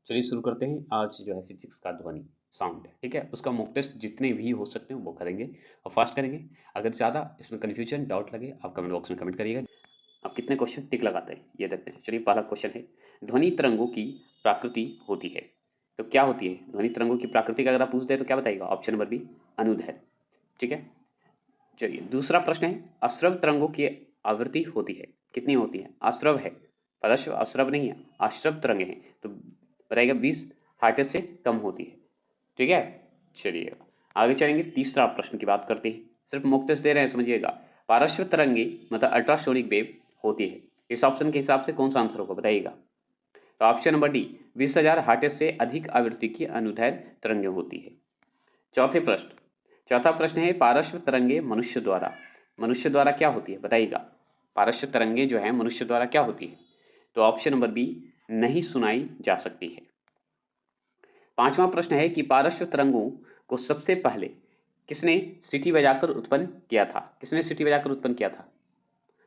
चलिए शुरू करते हैं। आज जो है फिजिक्स का ध्वनि साउंड है, ठीक है, उसका मॉक टेस्ट जितने भी हो सकते हैं वो करेंगे और फास्ट करेंगे। अगर ज़्यादा इसमें कन्फ्यूजन डाउट लगे आप कमेंट बॉक्स में कमेंट करिएगा। आप कितने क्वेश्चन टिक लगाते हैं ये देखते हैं। चलिए पहला क्वेश्चन है, ध्वनि तरंगों की प्रकृति होती है तो क्या होती है? ध्वनि तरंगों की प्रकृति का अगर आप पूछते हैं तो क्या बताइएगा? ऑप्शन नंबर बी, अनुदैर्ध्य। ठीक है। चलिए दूसरा प्रश्न है, अश्रव तरंगों की आवृत्ति होती है, कितनी होती है? अश्रव है, परश्व अश्रव नहीं है, अश्रव तरंगे हैं तो बताइएगा 20 हर्ट्ज से कम होती है। ठीक है। चलिए आगे चलेंगे, तीसरा प्रश्न की बात करते हैं। सिर्फ मॉक टेस्ट दे रहे हैं, समझिएगा। पारस्व तरंगे मतलब अल्ट्रासोनिक वेव होती है, इस ऑप्शन के हिसाब से कौन सा आंसर होगा बताइएगा? तो ऑप्शन नंबर डी, 20,000 हर्ट्ज से अधिक आवृत्ति की अनुदैर्ध्य तरंगे होती है। चौथा प्रश्न है, पारस्व तरंगे मनुष्य द्वारा क्या होती है बताइएगा? पारस्व तरंगे जो है मनुष्य द्वारा क्या होती है? तो ऑप्शन नंबर बी, नहीं सुनाई जा सकती है। पांचवा प्रश्न है कि पारस्व तरंगों को सबसे पहले किसने सीटी बजाकर उत्पन्न किया था? किसने सीटी बजाकर उत्पन्न किया था?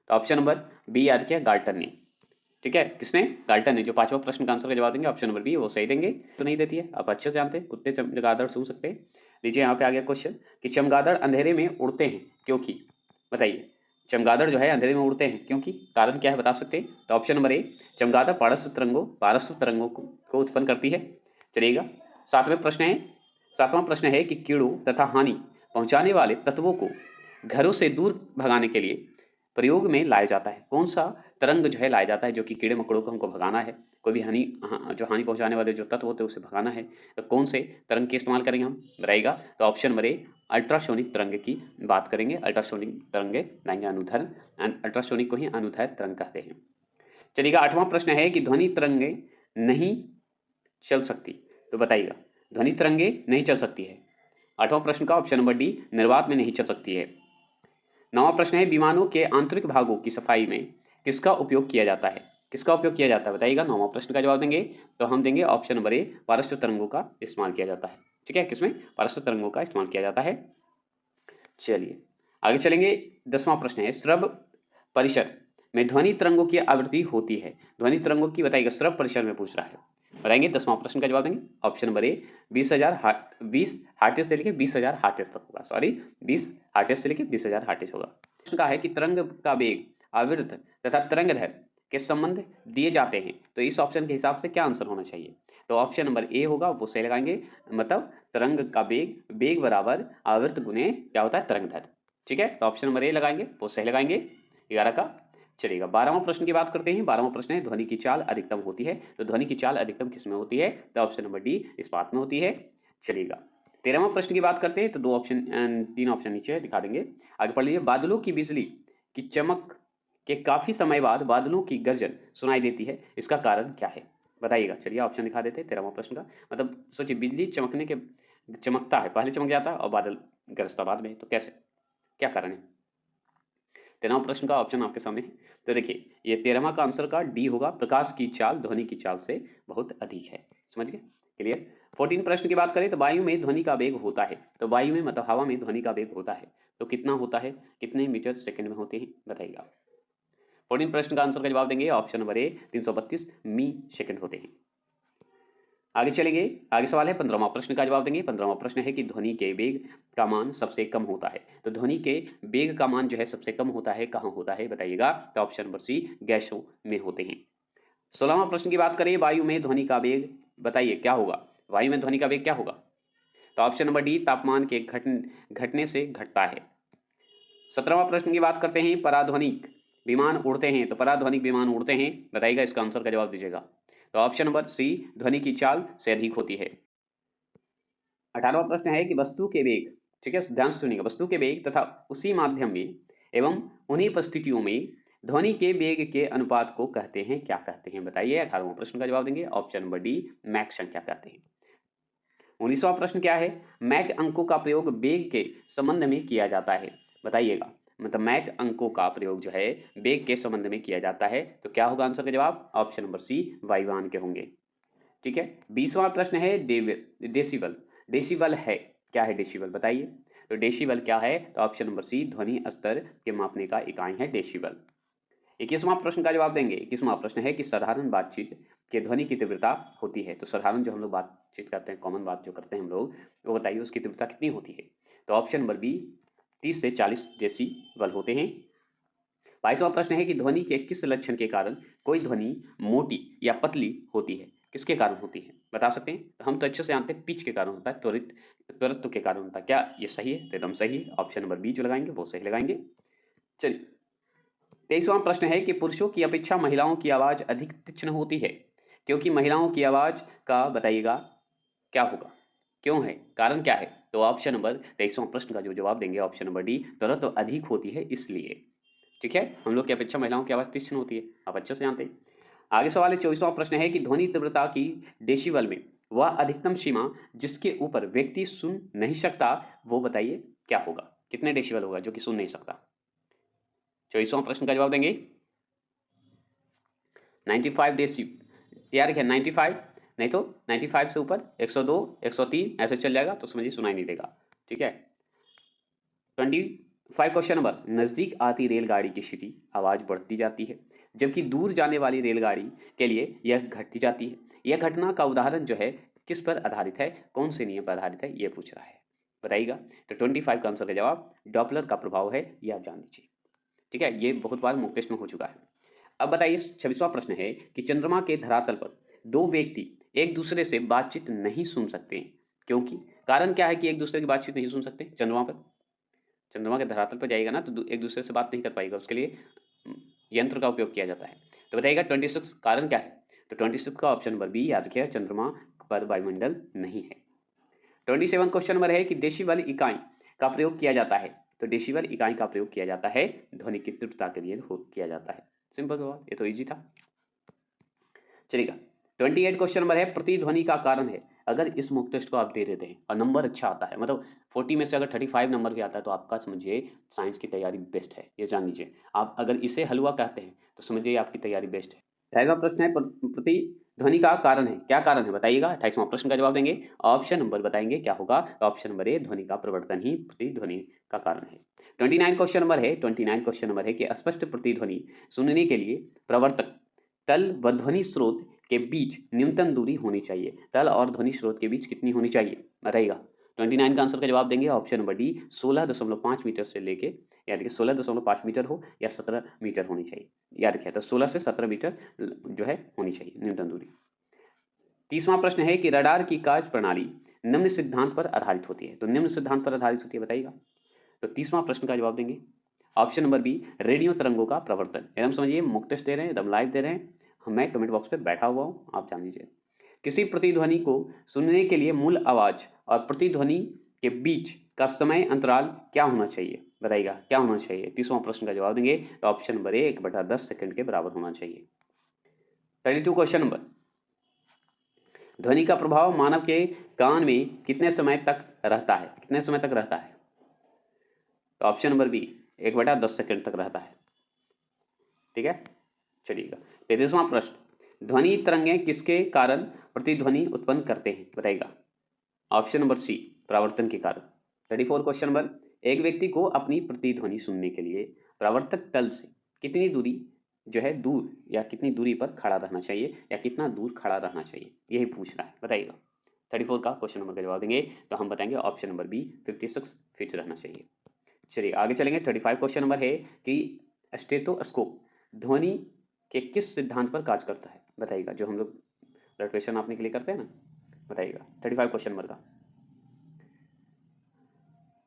तो ऑप्शन नंबर बी याद किया, गाल्टन ने। ठीक है, किसने? गाल्टन ने। जो पांचवा प्रश्न का आंसर का जवाब देंगे ऑप्शन नंबर बी वो सही देंगे। तो नहीं देती है, आप अच्छे से जानते हैं, कुत्ते चमगादड़ सूंघ सकते हैं। लीजिए यहाँ पे आ गया क्वेश्चन कि चमगादड़ अंधेरे में उड़ते हैं क्योंकि, बताइए चमगादड़ जो है अंधेरे में उड़ते हैं क्योंकि, कारण क्या है बता सकते हैं? तो ऑप्शन नंबर ए, चमगादड़ पारस्व तरंगों को उत्पन्न करती है। चलिएगा सातवां प्रश्न है कि कीड़ों तथा हानि पहुंचाने वाले तत्वों को घरों से दूर भगाने के लिए प्रयोग में लाया जाता है। कौन सा तरंग जो है लाया जाता है जो कि कीड़े मकोड़ों को हमको भगाना है, कोई भी जो हानि पहुंचाने वाले जो तत्व होते हैं उसे भगाना है, तो कौन से तरंग के इस्तेमाल करेंगे हम बताइएगा? तो ऑप्शन नंबर ए, अल्ट्रासोनिक तरंग की बात करेंगे। अल्ट्रासोनिक तरंगे लाएंगे अनुदैर्ध्य, अल्ट्रासोनिक को ही अनुदैर्ध्य तरंग कहते हैं। चलिएगा आठवां प्रश्न है कि ध्वनि तरंगे नहीं चल सकती, तो बताइएगा ध्वनि तरंगे नहीं चल सकती है। आठवां प्रश्न का ऑप्शन नंबर डी, निर्वात में नहीं चल सकती है। नौवां प्रश्न है, विमानों के आंतरिक भागों की सफाई में किसका उपयोग किया जाता है? किसका उपयोग किया जाता है बताइएगा? नौवां प्रश्न का जवाब देंगे तो हम देंगे ऑप्शन नंबर ए, पारस्व तरंगों का इस्तेमाल किया जाता है। ठीक है, किसमें? पारस्व तरंगों का इस्तेमाल किया जाता है। चलिए आगे चलेंगे, 10वां प्रश्न है, श्रव परिसर में ध्वनि तरंगों की आवृत्ति होती है। ध्वनि तरंगों की बताइएगा, श्रव परिसर में पूछ रहा है, बताएंगे। 10वां प्रश्न का जवाब देंगे ऑप्शन नंबर ए, 20 हार्टेज से लेकर 20,000 हार्टेज तक होगा। सॉरी, 20 हार्टेज से लेकर 20,000 हार्टेज होगा। प्रश्न का है कि तरंग का वेग, आवृत्ति तथा तरंग दैर्ध्य के संबंध दिए जाते हैं, तो इस ऑप्शन के हिसाब से क्या आंसर होना चाहिए? तो ऑप्शन नंबर ए होगा वो सही लगाएंगे, मतलब तरंग का वेग बराबर आवृत्ति गुने क्या होता है? तरंग दैर्ध्य। ठीक है, तो ऑप्शन नंबर ए लगाएंगे वो सही लगाएंगे 11 का। चलिएगा 12वां प्रश्न की बात करते हैं। 12वां प्रश्न है, ध्वनि की चाल अधिकतम होती है, तो ध्वनि की चाल अधिकतम किसमें होती है? तो ऑप्शन नंबर डी, इस्पात में होती है। चलिएगा 13वां प्रश्न की बात करते हैं, तो 3 ऑप्शन नीचे दिखा देंगे, आगे पढ़ लीजिए। बादलों की बिजली की चमक के काफी समय बाद बादलों की गर्जन सुनाई देती है, इसका कारण क्या है बताइएगा? चलिए ऑप्शन दिखा देते हैं 13वां प्रश्न का। मतलब सोचिए, बिजली चमकता है, पहले चमक जाता है और बादल गरजता बाद में, तो कैसे, क्या कारण है? 13वां प्रश्न का ऑप्शन आपके सामने है। तो देखिए ये 13वां का आंसर का डी होगा, प्रकाश की चाल ध्वनि की चाल से बहुत अधिक है। समझ गए? क्लियर। 14 प्रश्न की बात करें तो वायु में ध्वनि का वेग होता है, तो वायु में मतलब हवा में ध्वनि का वेग होता है तो कितना होता है, कितने मीटर सेकंड में होते हैं बताइएगा? 14 प्रश्न का आंसर का जवाब देंगे option number A, 332 me second होते हैं। आगे चलेंगे, आगे सवाल है 15वां प्रश्न का जवाब देंगे। 15वां प्रश्न है कि ध्वनि के वेग का मान सबसे कम होता है, तो ध्वनि के वेग का मान जो है सबसे कम होता है, कहाँ होता है बताइएगा? तो ऑप्शन नंबर सी, गैसों में होते हैं। 16वां प्रश्न की बात करें, वायु में ध्वनि का वेग बताइए क्या होगा? वायु में ध्वनि का वेग क्या होगा? तो ऑप्शन नंबर डी, तापमान के घटने से घटता है। 17वां प्रश्न की बात करते हैं, पराध्वनिक विमान उड़ते हैं, तो पराध्वनिक विमान उड़ते हैं, बताइएगा इसका आंसर का जवाब दीजिएगा? तो ऑप्शन नंबर सी, ध्वनि की चाल से अधिक होती है। 18वां प्रश्न है कि वस्तु के वेग, ठीक है ध्यान से सुनिएगा, वस्तु के वेग तथा उसी माध्यम में एवं उन्हीं परिस्थितियों में ध्वनि के वेग के अनुपात को कहते हैं, क्या कहते हैं बताइए? 18वां प्रश्न का जवाब देंगे ऑप्शन नंबर डी, मैक संख्या कहते हैं। 19वां प्रश्न क्या है, मैक अंकों का प्रयोग वेग के संबंध में किया जाता है, बताइएगा? मतलब मैक अंकों का प्रयोग जो है वेग के संबंध में किया जाता है, तो क्या होगा आंसर का जवाब? ऑप्शन नंबर सी, वायुयान के होंगे। ठीक है। 20वां प्रश्न है, डेसिबल। डेसिबल है क्या है? डेसिबल बताइए। तो डेसिबल क्या है? तो ऑप्शन नंबर सी, ध्वनि स्तर के मापने का इकाई है डेसिबल। 21वां प्रश्न का जवाब देंगे। 21वां प्रश्न है कि साधारण बातचीत कि ध्वनि की तीव्रता होती है। तो साधारण जो हम लोग बातचीत करते हैं, कॉमन बात जो करते हैं हम लोग, वो बताइए उसकी तीव्रता कितनी होती है। तो ऑप्शन नंबर बी 30 से 40 डेसिबल होते हैं। 22वां प्रश्न है कि ध्वनि के किस लक्षण के कारण कोई ध्वनि मोटी या पतली होती है, किसके कारण होती है, बता सकते हैं। तो हम तो अच्छे से जानते हैं पिच के कारण होता है, त्वरित के कारण होता है। क्या ये सही है? तो एकदम सही है, ऑप्शन नंबर बी जो लगाएंगे वो सही लगाएंगे। चलिए 23वां प्रश्न है कि पुरुषों की अपेक्षा महिलाओं की आवाज अधिक तीक्ष्ण होती है, क्योंकि महिलाओं की आवाज का बताइएगा क्या होगा, क्यों है, कारण क्या है। तो ऑप्शन नंबर 23वां प्रश्न का जो जवाब देंगे ऑप्शन नंबर डी, त्वरित तो अधिक होती है इसलिए। ठीक है, हम लोग की अपेक्षा महिलाओं की आवाज तीक्ष्ण होती है, आप अच्छे से जानते हैं। आगे सवाल है 24वां प्रश्न है कि ध्वनि तीव्रता की डेसिबल में वह अधिकतम सीमा जिसके ऊपर व्यक्ति सुन नहीं सकता, वो बताइए क्या होगा, कितने डेसिबल होगा जो कि सुन नहीं सकता। 24वां प्रश्न का जवाब देंगे 95 डेसिबल। यार क्या 95, नहीं तो 95 से ऊपर 102 103 ऐसे चल जाएगा तो समझिए सुनाई नहीं देगा। ठीक है, 25 क्वेश्चन नंबर, नजदीक आती रेलगाड़ी की सीटी आवाज बढ़ती जाती है, जबकि दूर जाने वाली रेलगाड़ी के लिए यह घटती जाती है। यह घटना का उदाहरण जो है किस पर आधारित है, कौन से नियम पर आधारित है, यह पूछ रहा है, बताइएगा। तो 25 का आंसर का जवाब डॉपलर का प्रभाव है, यह आप जान लीजिए। ठीक है, ये बहुत बार मॉक टेस्ट में हो चुका है। अब बताइए 26वां प्रश्न है कि चंद्रमा के धरातल पर दो व्यक्ति एक दूसरे से बातचीत नहीं सुन सकते हैं, क्योंकि कारण क्या है कि एक दूसरे की बातचीत नहीं सुन सकते चंद्रमा पर। चंद्रमा के धरातल पर जाएगा ना तो एक दूसरे से बात नहीं कर पाएगा, उसके लिए यंत्र का उपयोग किया जाता है। तो बताइएगा 26 कारण क्या है। तो 26 का ऑप्शन नंबर बी याद रखिएगा, चंद्रमा पर वायुमंडल नहीं है। 27 क्वेश्चन नंबर है कि डेसिबल इकाई का प्रयोग किया जाता है। तो डेसिबल इकाई का प्रयोग किया जाता है ध्वनि की तीव्रता के लिए किया जाता है। सिंपल जवाब, ये तो इजी था। चलिएगा 28 क्वेश्चन नंबर है प्रतिध्वनि का कारण है। अगर इस मॉक टेस्ट को आप दे देते हैं और नंबर अच्छा आता है, मतलब 40 में से अगर 35 नंबर भी आता है तो आपका समझिए साइंस की तैयारी बेस्ट है, ये जान लीजिए। आप अगर इसे हलवा कहते हैं तो समझिए आपकी तैयारी बेस्ट है। 28वां प्रश्न है प्रतिध्वनि का कारण है, क्या कारण है बताइएगा। 28वां प्रश्न का जवाब देंगे, ऑप्शन नंबर बताएंगे क्या होगा। ऑप्शन नंबर ए ध्वनि का प्रवर्तन ही प्रतिध्वनि का कारण है। 29 क्वेश्चन नंबर है 29 क्वेश्चन नंबर है कि अस्पष्ट प्रतिध्वनि सुनने के लिए प्रवर्तक तल व ध्वनि स्रोत के बीच न्यूनतम दूरी होनी चाहिए। तल और ध्वनि स्रोत के बीच कितनी होनी चाहिए बताइएगा। 29 का आंसर का जवाब देंगे ऑप्शन नंबर डी 16.5 मीटर से लेके, याद रखिए 16.5 मीटर हो या 17 मीटर होनी चाहिए, याद रखिए। तो 16 से 17 मीटर जो है होनी चाहिए न्यूनतम दूरी। 30वां प्रश्न है कि रडार की कार्य प्रणाली निम्न सिद्धांत पर आधारित होती है। तो निम्न सिद्धांत पर आधारित होती है बताइएगा। तो 30वां प्रश्न का जवाब देंगे ऑप्शन नंबर बी रेडियो तरंगों का प्रवर्तन। एकदम समझिए मॉक टेस्ट दे रहे हैं, एकदम लाइव दे रहे हैं, मैं कमेंट बॉक्स पे बैठा हुआ हूँ, आप जान लीजिए। किसी प्रतिध्वनि को सुनने के लिए मूल आवाज और प्रतिध्वनि के बीच का समय अंतराल क्या होना चाहिए बताइएगा, क्या होना चाहिए। 30वां प्रश्न का जवाब देंगे तो ऑप्शन नंबर ए 1/10 सेकंड के बराबर होना चाहिए। 32 क्वेश्चन नंबर, ध्वनि का प्रभाव मानव के कान में कितने समय तक रहता है, कितने समय तक रहता है। तो ऑप्शन नंबर बी 1/10 सेकंड तक रहता है। ठीक है, चलिएगा 33वां प्रश्न, ध्वनि तरंगें किसके कारण प्रतिध्वनि उत्पन्न करते हैं बताइएगा। ऑप्शन नंबर सी परावर्तन के कारण। 34 क्वेश्चन नंबर, एक व्यक्ति को अपनी प्रतिध्वनि सुनने के लिए परावर्तक तल से कितनी दूरी जो है दूर या कितनी दूरी पर खड़ा रहना चाहिए या कितना दूर खड़ा रहना चाहिए, यही पूछ रहा है बताइएगा। 34 का क्वेश्चन नंबर का जवाब देंगे तो हम बताएंगे ऑप्शन नंबर बी 56 फीट रहना चाहिए। चलिए आगे चलेंगे। 35 क्वेश्चन नंबर है कि स्टेथोस्कोप ध्वनि के किस सिद्धांत पर कार्य करता है बताइएगा। जो हम लोग ब्लड प्रेशर नापने के लिए करते हैं ना, बताइएगा। 35 क्वेश्चन नंबर का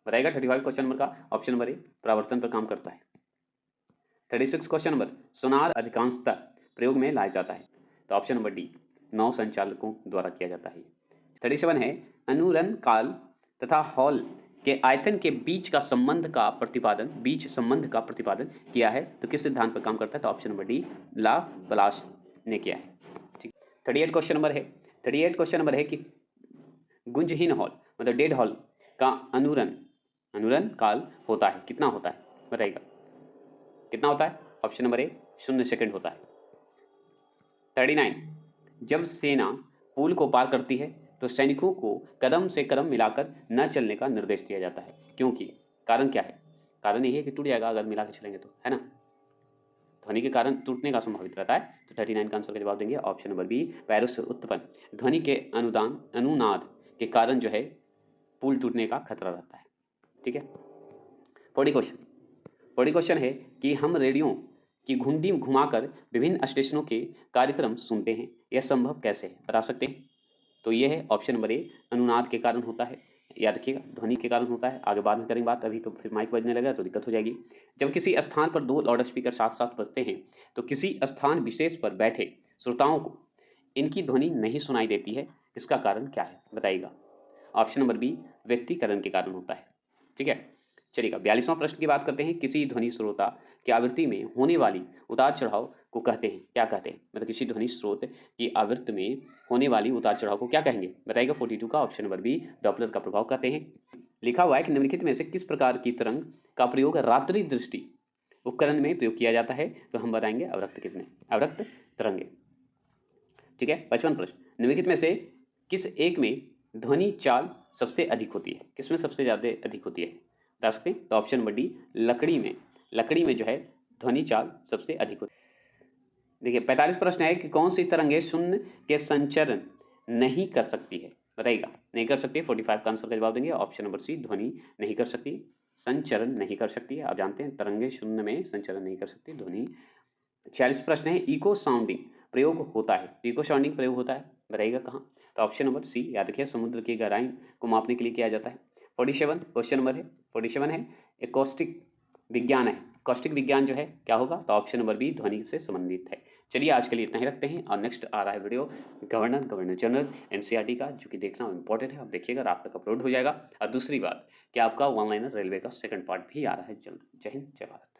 बताइएगा। 35 क्वेश्चन नंबर का ऑप्शन नंबर ए परावर्तन पर काम करता है। 36 क्वेश्चन नंबर, सोनार अधिकांशतः प्रयोग में लाया जाता है। तो ऑप्शन नंबर डी नौ संचालकों द्वारा किया जाता है। 37 है अनुरण काल तथा हॉल के आयतन के बीच संबंध का प्रतिपादन किया है। तो किस सिद्धांत पर काम करता है। तो ऑप्शन नंबर डी ला प्लास ने किया है। ठीक, 38 क्वेश्चन नंबर है 38 क्वेश्चन नंबर है कि गुंजहीन हॉल मतलब डेड हॉल का अनुरण काल होता है, कितना होता है बताइएगा, कितना होता है। ऑप्शन नंबर ए 0 सेकंड होता है। 39, जब सेना पुल को पार करती है तो सैनिकों को कदम से कदम मिलाकर न चलने का निर्देश दिया जाता है, क्योंकि कारण क्या है। कारण यही है कि टूट जाएगा अगर मिला के चलेंगे तो, है ना। ध्वनि के कारण टूटने का संभावित रहता है। तो 39 का आंसर का जवाब देंगे ऑप्शन नंबर बी, पैरों से उत्पन्न ध्वनि के अनुनाद के कारण जो है पुल टूटने का खतरा रहता है। ठीक है। 40 क्वेश्चन है कि हम रेडियो की घुंडी घुमाकर विभिन्न स्टेशनों के कार्यक्रम सुनते हैं, यह संभव कैसे है, बता सकते हैं? तो ये है ऑप्शन नंबर ए, अनुनाद के कारण होता है। याद रखिएगा, ध्वनि के कारण होता है। आगे बाद में करेंगे बात, अभी तो फिर माइक बजने लगा तो दिक्कत हो जाएगी। जब किसी स्थान पर दो लाउड स्पीकर साथ साथ बजते हैं तो किसी स्थान विशेष पर बैठे श्रोताओं को इनकी ध्वनि नहीं सुनाई देती है, इसका कारण क्या है, बताइएगा। ऑप्शन नंबर बी, व्यक्तिकरण के कारण होता है। ठीक है, चलिएगा 42वां प्रश्न की बात करते हैं। किसी ध्वनि श्रोता की आवृत्ति में होने वाली उतार चढ़ाव को कहते हैं, क्या कहते हैं? मतलब किसी ध्वनि स्रोत की आवृत्ति में होने वाली उतार चढ़ाव को क्या कहेंगे, बताइएगा। 42 का ऑप्शन नंबर बी, डॉपलर का प्रभाव कहते हैं। लिखा हुआ है कि निम्नलिखित में से किस प्रकार की तरंग का प्रयोग रात्रि दृष्टि उपकरण में प्रयोग किया जाता है? तो हम बताएंगे अवरक्त तरंगे। ठीक है। 55 प्रश्न, निम्नलिखित में से किस एक में ध्वनि चाल सबसे अधिक होती है? किसमें सबसे ज्यादा अधिक होती है, बता सकते हैं? तो ऑप्शन नंबर डी, लकड़ी में जो है ध्वनि चाल सबसे अधिक होती है। देखिए 45 प्रश्न है कि कौन सी तरंगे शून्य के संचरण नहीं कर सकती है, बताइएगा। नहीं कर सकती है, 45 का आंसर का जवाब देंगे ऑप्शन नंबर सी, ध्वनि नहीं कर सकती, संचरण नहीं कर सकती है। आप जानते हैं तरंगे शून्य में संचरण नहीं कर सकती ध्वनि। 46 प्रश्न है, इको साउंडिंग प्रयोग होता है, इको साउंडिंग प्रयोग होता है, बताइएगा कहाँ? तो ऑप्शन नंबर सी, याद रखिए, समुद्र की गहराई को मापने के लिए किया जाता है। 47 क्वेश्चन नंबर है, 47 है एकॉस्टिक विज्ञान है। कौष्टिक विज्ञान जो है क्या होगा? तो ऑप्शन नंबर बी, ध्वनि से संबंधित है। चलिए आज के लिए इतना ही रखते हैं और नेक्स्ट आ रहा है वीडियो गवर्नर जनरल एनसीईआरटी का, जो कि देखना इंपॉर्टेंट है। आप देखिएगा, रात तक अपलोड हो जाएगा। और दूसरी बात कि आपका वन लाइनर रेलवे का सेकंड पार्ट भी आ रहा है जल्द। जय हिंद, जय भारत।